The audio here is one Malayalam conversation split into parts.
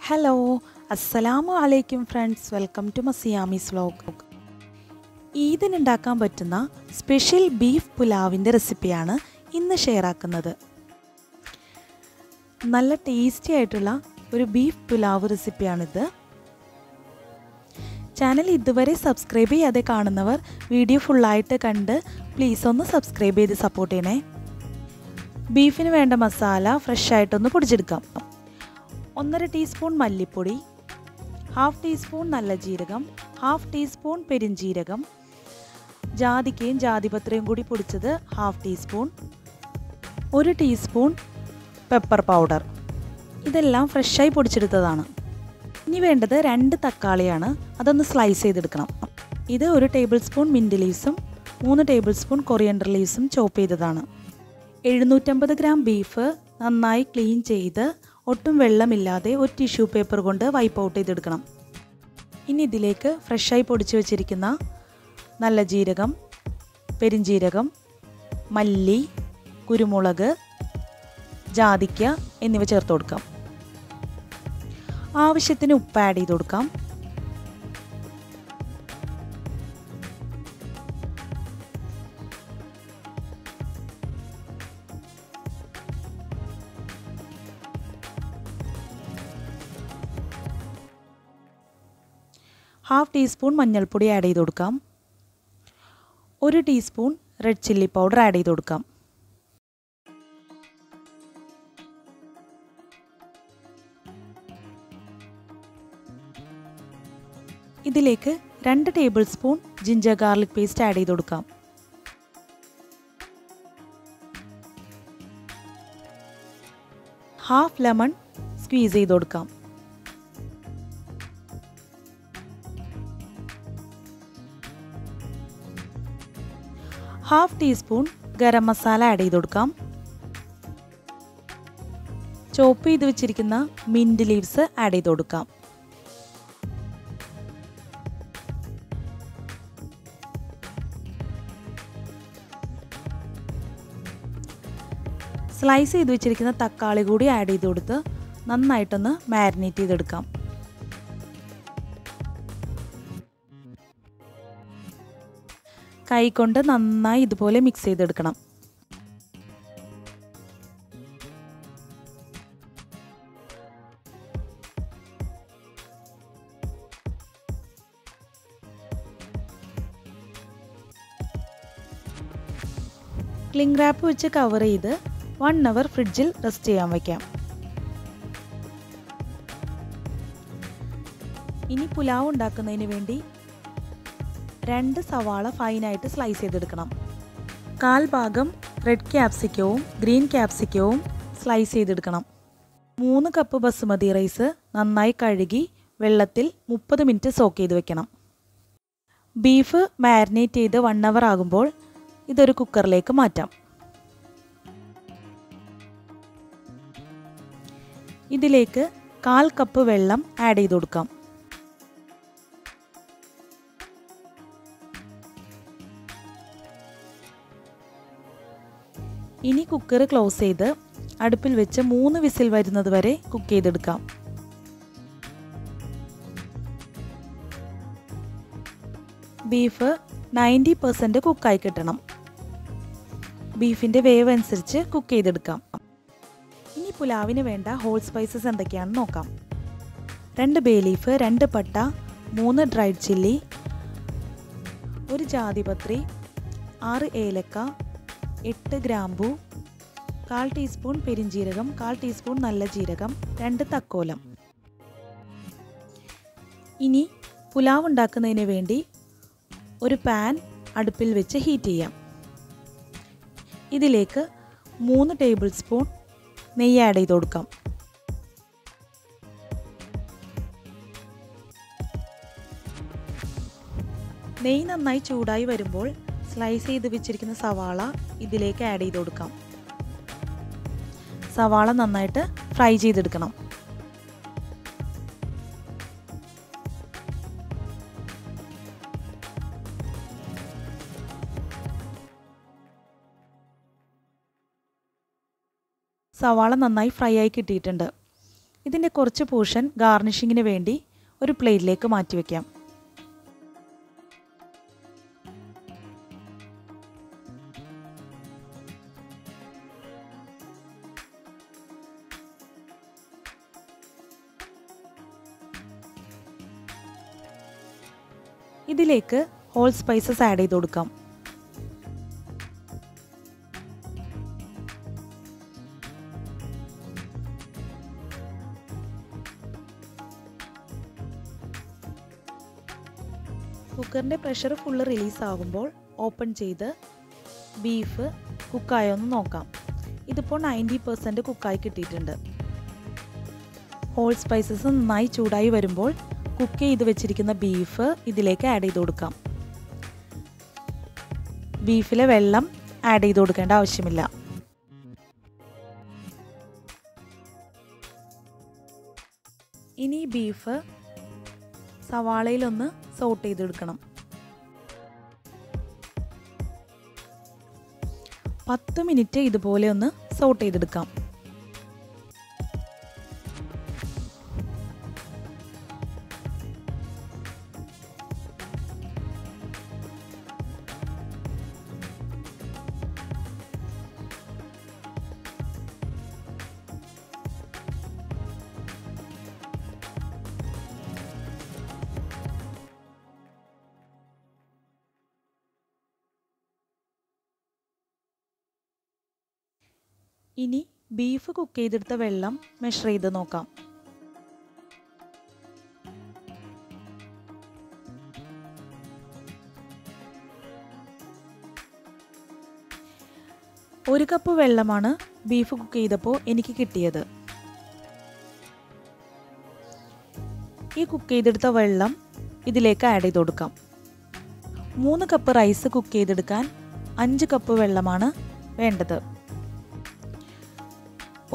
ഹലോ അസ്സലാമു അലൈക്കും ഫ്രണ്ട്സ്, വെൽക്കം ടു മസിയാമീസ് വ്ലോഗ്. ഈദിനുണ്ടാക്കാൻ പറ്റുന്ന സ്പെഷ്യൽ ബീഫ് പുലാവിൻ്റെ റെസിപ്പിയാണ് ഇന്ന് ഷെയർ ആക്കുന്നത്. നല്ല ടേസ്റ്റി ആയിട്ടുള്ള ഒരു ബീഫ് പുലാവ് റെസിപ്പിയാണിത്. ചാനൽ ഇതുവരെ സബ്സ്ക്രൈബ് ചെയ്യാതെ കാണുന്നവർ വീഡിയോ ഫുള്ളായിട്ട് കണ്ട് പ്ലീസ് ഒന്ന് സബ്സ്ക്രൈബ് ചെയ്ത് സപ്പോർട്ട് ചെയ്യണേ. ബീഫിന് വേണ്ട മസാല ഫ്രഷ് ആയിട്ടൊന്ന് പൊടിച്ചെടുക്കാം. 1.5 ടീസ്പൂൺ മല്ലിപ്പൊടി, 1/2 ടീസ്പൂൺ നല്ല ജീരകം, 1/2 ടീസ്പൂൺ പെരിഞ്ജീരകം, ജാതിക്കയും ജാതിപത്രയും കൂടി പൊടിച്ചത് 1/2 ടീസ്പൂൺ, 1 ടീസ്പൂൺ പെപ്പർ പൗഡർ. ഇതെല്ലാം ഫ്രഷായി പൊടിച്ചെടുത്തതാണ്. ഇനി വേണ്ടത് 2 തക്കാളിയാണ്. അതൊന്ന് സ്ലൈസ് ചെയ്തെടുക്കണം. ഇത് 1 ടേബിൾ സ്പൂൺ മിൻറ്റ് ലീവ്സും 3 ടേബിൾ സ്പൂൺ കൊറിയൻഡർ ലീവ്സും ചോപ്പ് ചെയ്തതാണ്. 750 ഗ്രാം ബീഫ് നന്നായി ക്ലീൻ ചെയ്ത് ഒട്ടും വെള്ളമില്ലാതെ ഒരു ടിഷ്യൂ പേപ്പർ കൊണ്ട് വൈപ്പ് ഔട്ട് ചെയ്തെടുക്കണം. ഇനി ഇതിലേക്ക് ഫ്രഷായി പൊടിച്ചു വച്ചിരിക്കുന്ന നല്ല ജീരകം, പെരിഞ്ജീരകം, മല്ലി, കുരുമുളക്, ജാതിക്ക എന്നിവ ചേർത്ത് കൊടുക്കാം. ആവശ്യത്തിന് ഉപ്പ് ആഡ് ചെയ്ത് കൊടുക്കാം. ഹാഫ് ടീസ്പൂൺ മഞ്ഞൾപ്പൊടി ആഡ് ചെയ്ത് കൊടുക്കാം. 1 teaspoon red chilli powder add ചെയ്ത് കൊടുക്കാം. ഇതിലേക്ക് 2 table spoon ginger garlic paste add ചെയ്ത് കൊടുക്കാം. ഹാഫ് ലെമൺ സ്ക്വീസ് ചെയ്ത് കൊടുക്കാം. Half teaspoon garam masala add ചെയ്ത് കൊടുക്കാം. ചോപ്പ് ചെയ്ത് വെച്ചിരിക്കുന്ന മിൻറ്റ് ലീവ്സ് ആഡ് ചെയ്ത് കൊടുക്കാം. സ്ലൈസ് ചെയ്ത് വെച്ചിരിക്കുന്ന തക്കാളി കൂടി ആഡ് ചെയ്ത് കൊടുത്ത് നന്നായിട്ടൊന്ന് മാരിനേറ്റ് ചെയ്തെടുക്കാം. കൈകൊണ്ട് നന്നായി ഇതുപോലെ മിക്സ് ചെയ്തെടുക്കണം. ക്ലിംഗ് റാപ്പ് വെച്ച് കവർ ചെയ്ത് 1 അവർ ഫ്രിഡ്ജിൽ റെസ്റ്റ് ചെയ്യാൻ വയ്ക്കാം. ഇനി പുലാവ് ഉണ്ടാക്കുന്നതിന് വേണ്ടി 2 സവാള ഫൈനായിട്ട് സ്ലൈസ് ചെയ്തെടുക്കണം. 1/4 ഭാഗം റെഡ് ക്യാപ്സിക്കവും ഗ്രീൻ ക്യാപ്സിക്കവും സ്ലൈസ് ചെയ്തെടുക്കണം. 3 കപ്പ് ബസുമതി റൈസ് നന്നായി കഴുകി വെള്ളത്തിൽ 30 മിനിറ്റ് സോക്ക് ചെയ്ത് വെക്കണം. ബീഫ് മാരിനേറ്റ് ചെയ്ത് 1 അവർ ആകുമ്പോൾ ഇതൊരു കുക്കറിലേക്ക് മാറ്റാം. ഇതിലേക്ക് 1/4 കപ്പ് വെള്ളം ആഡ് ചെയ്ത് കൊടുക്കാം. ഇനി കുക്കർ ക്ലോസ് ചെയ്ത് അടുപ്പിൽ വെച്ച് 3 വിസിൽ വരുന്നത് വരെ കുക്ക് ചെയ്തെടുക്കാം. ബീഫ് 90% കുക്കായി കിട്ടണം. ബീഫിൻ്റെ വേവ് അനുസരിച്ച് കുക്ക് ചെയ്തെടുക്കാം. ഇനി പുലാവിന് വേണ്ട ഹോൾ സ്പൈസസ് എന്തൊക്കെയാണെന്ന് നോക്കാം. 2 ബേ ലീഫ്, 2 പട്ട, 3 ഡ്രൈഡ് ചില്ലി, 1 ജാതിപത്രി, 6 ഏലക്ക, 8 ഗ്രാമ്പൂ, 1/4 ടീസ്പൂൺ പെരിഞ്ജീരകം, 1/4 ടീസ്പൂൺ നല്ല ജീരകം, 2 തക്കോലം. ഇനി പുലാവ് ഉണ്ടാക്കുന്നതിന് വേണ്ടി ഒരു പാൻ അടുപ്പിൽ വെച്ച് ഹീറ്റ് ചെയ്യാം. ഇതിലേക്ക് 3 ടേബിൾ സ്പൂൺ നെയ്യ് ആഡ് ചെയ്ത് കൊടുക്കാം. നെയ്യ് നന്നായി ചൂടായി വരുമ്പോൾ സ്ലൈസ് ചെയ്ത് വെച്ചിരിക്കുന്ന സവാള ഇതിലേക്ക് ആഡ് ചെയ്ത് കൊടുക്കാം. സവാള നന്നായിട്ട് ഫ്രൈ ചെയ്തെടുക്കണം. സവാള നന്നായി ഫ്രൈ ആയി കിട്ടിയിട്ടുണ്ട്. ഇതിൻ്റെ കുറച്ച് പോർഷൻ ഗാർണിഷിങ്ങിന് വേണ്ടി ഒരു പ്ലേറ്റിലേക്ക് മാറ്റി വയ്ക്കാം. ഇതിലേക്ക് ഹോൾ സ്പൈസസ് ആഡ് ചെയ്ത് കൊടുക്കാം. കുക്കറിൻ്റെ പ്രഷർ ഫുള്ള് റിലീസ് ആകുമ്പോൾ ഓപ്പൺ ചെയ്ത് ബീഫ് കുക്കായോ എന്ന് നോക്കാം. ഇതിപ്പോൾ 90% കുക്കായി കിട്ടിയിട്ടുണ്ട്. ഹോൾ സ്പൈസസ് നന്നായി ചൂടായി വരുമ്പോൾ കുക്ക് ചെയ്ത് വെച്ചിരിക്കുന്ന ബീഫ് ഇതിലേക്ക് ആഡ് ചെയ്ത് കൊടുക്കാം. ബീഫിലെ വെള്ളം ആഡ് ചെയ്ത് കൊടുക്കേണ്ട ആവശ്യമില്ല. ഇനി ബീഫ് സവാളയിലൊന്ന് സോട്ട് ചെയ്തെടുക്കണം. 10 മിനിറ്റ് ഇതുപോലെ ഒന്ന് സോട്ട് ചെയ്തെടുക്കാം. ഇനി ബീഫ് കുക്ക് ചെയ്തെടുത്ത വെള്ളം മെഷർ ചെയ്ത് നോക്കാം. ഒരു കപ്പ് വെള്ളമാണ് ബീഫ് കുക്ക് ചെയ്തപ്പോൾ എനിക്ക് കിട്ടിയത്. ഈ കുക്ക് ചെയ്തെടുത്ത വെള്ളം ഇതിലേക്ക് ആഡ് ചെയ്ത് കൊടുക്കാം. 3 കപ്പ് റൈസ് കുക്ക് ചെയ്തെടുക്കാൻ 5 കപ്പ് വെള്ളമാണ് വേണ്ടത്.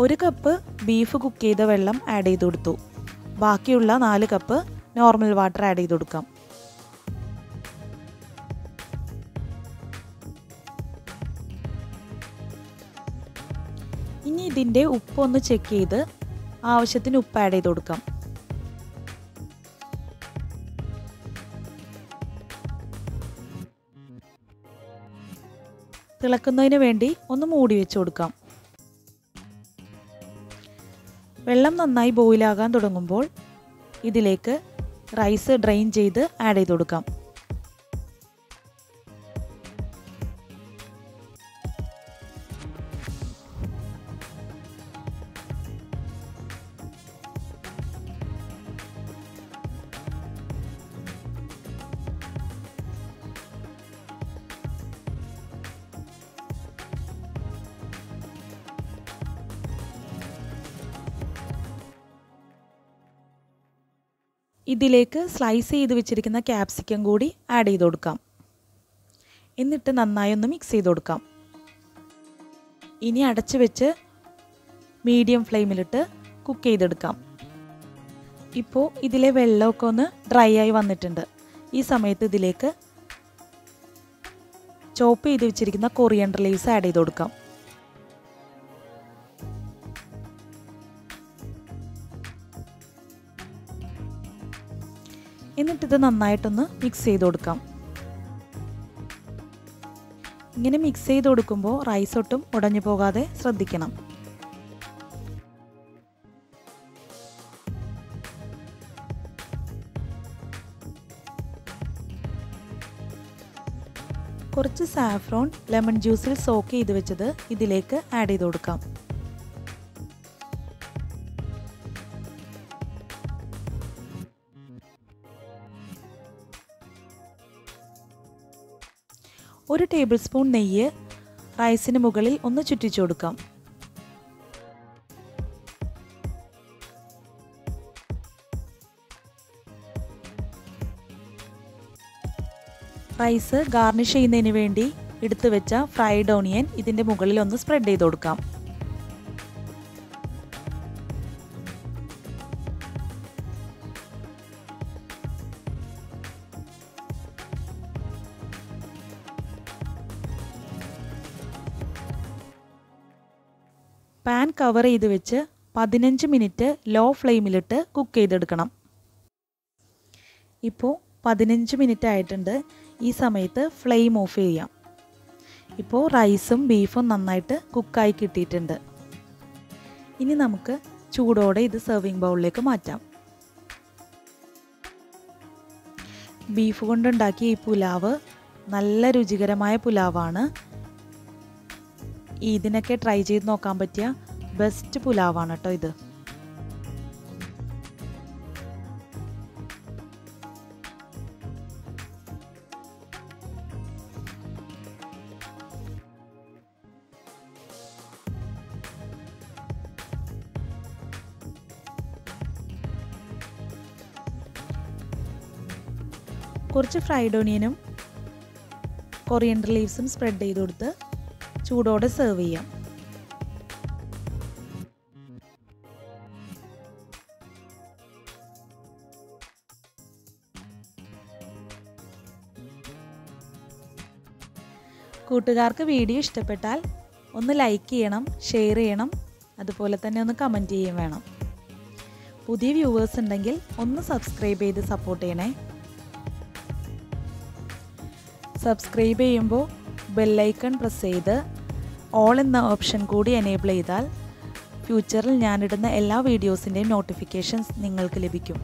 1 കപ്പ് ബീഫ് കുക്ക് ചെയ്ത വെള്ളം ആഡ് ചെയ്ത് കൊടുത്തു. ബാക്കിയുള്ള 4 കപ്പ് നോർമൽ വാട്ടർ ആഡ് ചെയ്ത് കൊടുക്കാം. ഇനി ഇതിൻ്റെ ഉപ്പ് ഒന്ന് ചെക്ക് ചെയ്ത് ആവശ്യത്തിന് ഉപ്പ് ആഡ് ചെയ്ത് കൊടുക്കാം. തിളക്കുന്നതിന് വേണ്ടി ഒന്ന് മൂടി വെച്ച് കൊടുക്കാം. വെള്ളം നന്നായി ബോയിലാകാൻ തുടങ്ങുമ്പോൾ ഇതിലേക്ക് റൈസ് ഡ്രെയിൻ ചെയ്ത് ആഡ് ചെയ്ത് കൊടുക്കാം. ഇതിലേക്ക് സ്ലൈസ് ചെയ്ത് വെച്ചിരിക്കുന്ന ക്യാപ്സിക്കം കൂടി ആഡ് ചെയ്ത് കൊടുക്കാം. എന്നിട്ട് നന്നായി ഒന്ന് മിക്സ് ചെയ്ത് കൊടുക്കാം. ഇനി അടച്ചു വെച്ച് മീഡിയം ഫ്ലെയിമിലിട്ട് കുക്ക് ചെയ്തെടുക്കാം. ഇപ്പോൾ ഇതിലെ വെള്ളമൊക്കെ ഒന്ന് ഡ്രൈ ആയി വന്നിട്ടുണ്ട്. ഈ സമയത്ത് ഇതിലേക്ക് ചോപ്പ് ചെയ്ത് വെച്ചിരിക്കുന്ന കൊറിയൻഡർ ലീവ്സ് ആഡ് ചെയ്ത് കൊടുക്കാം. എന്നിട്ടിത് നന്നായിട്ടൊന്ന് മിക്സ് ചെയ്ത് കൊടുക്കാം. ഇങ്ങനെ മിക്സ് ചെയ്ത് കൊടുക്കുമ്പോൾ റൈസ് ഒട്ടും ഉടഞ്ഞു പോകാതെ ശ്രദ്ധിക്കണം. കുറച്ച് സാഫ്രോൺ ലെമൺ ജ്യൂസിൽ സോക്ക് ചെയ്ത് വെച്ചത് ഇതിലേക്ക് ആഡ് ചെയ്ത് കൊടുക്കാം. ഒരു ടേബിൾ സ്പൂൺ നെയ്യ് റൈസിന് മുകളിൽ ഒന്ന് ചുറ്റിച്ചു കൊടുക്കാം. റൈസ് ഗാർണിഷ് ചെയ്യുന്നതിന് വേണ്ടി എടുത്തു വെച്ച ഫ്രൈഡ് ഓണിയൻ ഇതിൻ്റെ മുകളിൽ ഒന്ന് സ്പ്രെഡ് ചെയ്ത് കൊടുക്കാം. പാൻ കവർ ചെയ്ത് വെച്ച് 15 മിനിറ്റ് ലോ ഫ്ലെയിമിലിട്ട് കുക്ക് ചെയ്തെടുക്കണം. ഇപ്പോൾ 15 മിനിറ്റ് ആയിട്ടുണ്ട്. ഈ സമയത്ത് ഫ്ലെയിം ഓഫ് ചെയ്യാം. ഇപ്പോൾ റൈസും ബീഫും നന്നായിട്ട് കുക്കായി കിട്ടിയിട്ടുണ്ട്. ഇനി നമുക്ക് ചൂടോടെ ഇത് സെർവിങ് ബൗളിലേക്ക് മാറ്റാം. ബീഫ് കൊണ്ടുണ്ടാക്കിയ ഈ പുലാവ് നല്ല രുചികരമായ പുലാവാണ്. ഇതിനൊക്കെ ട്രൈ ചെയ്ത് നോക്കാൻ പറ്റിയ ബെസ്റ്റ് പുലാവാണ് കേട്ടോ ഇത്. കുറച്ച് ഫ്രൈഡ് ഓണിയനും കൊറിയൻഡർ ലീവ്സും സ്പ്രെഡ് ചെയ്ത് കൊടുത്ത് ചൂടോടെ സെർവ് ചെയ്യാം. കൂട്ടുകാർക്ക് വീഡിയോ ഇഷ്ടപ്പെട്ടാൽ ഒന്ന് ലൈക്ക് ചെയ്യണം, ഷെയർ ചെയ്യണം, അതുപോലെ തന്നെ ഒന്ന് കമൻറ്റ് ചെയ്യുകയും വേണം. പുതിയ വ്യൂവേഴ്സ് ഉണ്ടെങ്കിൽ ഒന്ന് സബ്സ്ക്രൈബ് ചെയ്ത് സപ്പോർട്ട് ചെയ്യണേ. സബ്സ്ക്രൈബ് ചെയ്യുമ്പോൾ ബെല്ലൈക്കൺ പ്രസ് ചെയ്ത് ഓൾ എന്ന ഓപ്ഷൻ കൂടി എനേബിൾ ചെയ്താൽ ഫ്യൂച്ചറിൽ ഞാനിടുന്ന എല്ലാ വീഡിയോസിൻ്റെയും നോട്ടിഫിക്കേഷൻസ് നിങ്ങൾക്ക് ലഭിക്കും.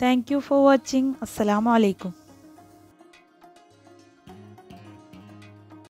Thank you for watching. Assalamu alaikum.